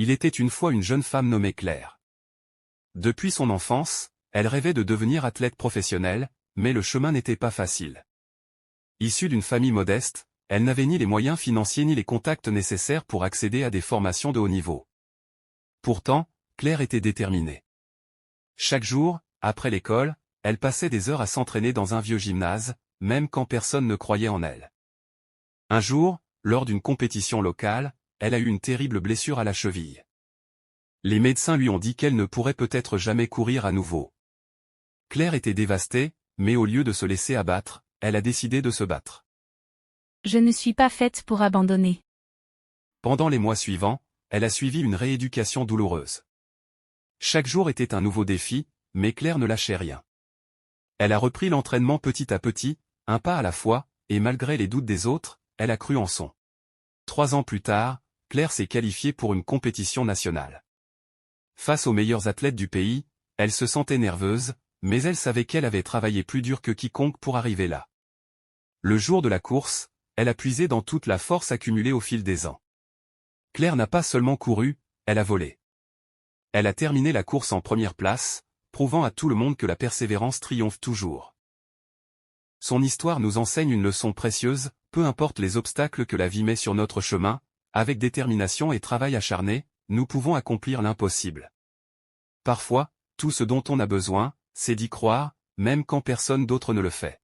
Il était une fois une jeune femme nommée Claire. Depuis son enfance, elle rêvait de devenir athlète professionnelle, mais le chemin n'était pas facile. Issue d'une famille modeste, elle n'avait ni les moyens financiers ni les contacts nécessaires pour accéder à des formations de haut niveau. Pourtant, Claire était déterminée. Chaque jour, après l'école, elle passait des heures à s'entraîner dans un vieux gymnase, même quand personne ne croyait en elle. Un jour, lors d'une compétition locale, elle a eu une terrible blessure à la cheville. Les médecins lui ont dit qu'elle ne pourrait peut-être jamais courir à nouveau. Claire était dévastée, mais au lieu de se laisser abattre, elle a décidé de se battre. Je ne suis pas faite pour abandonner. Pendant les mois suivants, elle a suivi une rééducation douloureuse. Chaque jour était un nouveau défi, mais Claire ne lâchait rien. Elle a repris l'entraînement petit à petit, un pas à la fois, et malgré les doutes des autres, elle a cru en son. 3 ans plus tard, Claire s'est qualifiée pour une compétition nationale. Face aux meilleurs athlètes du pays, elle se sentait nerveuse, mais elle savait qu'elle avait travaillé plus dur que quiconque pour arriver là. Le jour de la course, elle a puisé dans toute la force accumulée au fil des ans. Claire n'a pas seulement couru, elle a volé. Elle a terminé la course en première place, prouvant à tout le monde que la persévérance triomphe toujours. Son histoire nous enseigne une leçon précieuse, peu importe les obstacles que la vie met sur notre chemin, avec détermination et travail acharné, nous pouvons accomplir l'impossible. Parfois, tout ce dont on a besoin, c'est d'y croire, même quand personne d'autre ne le fait.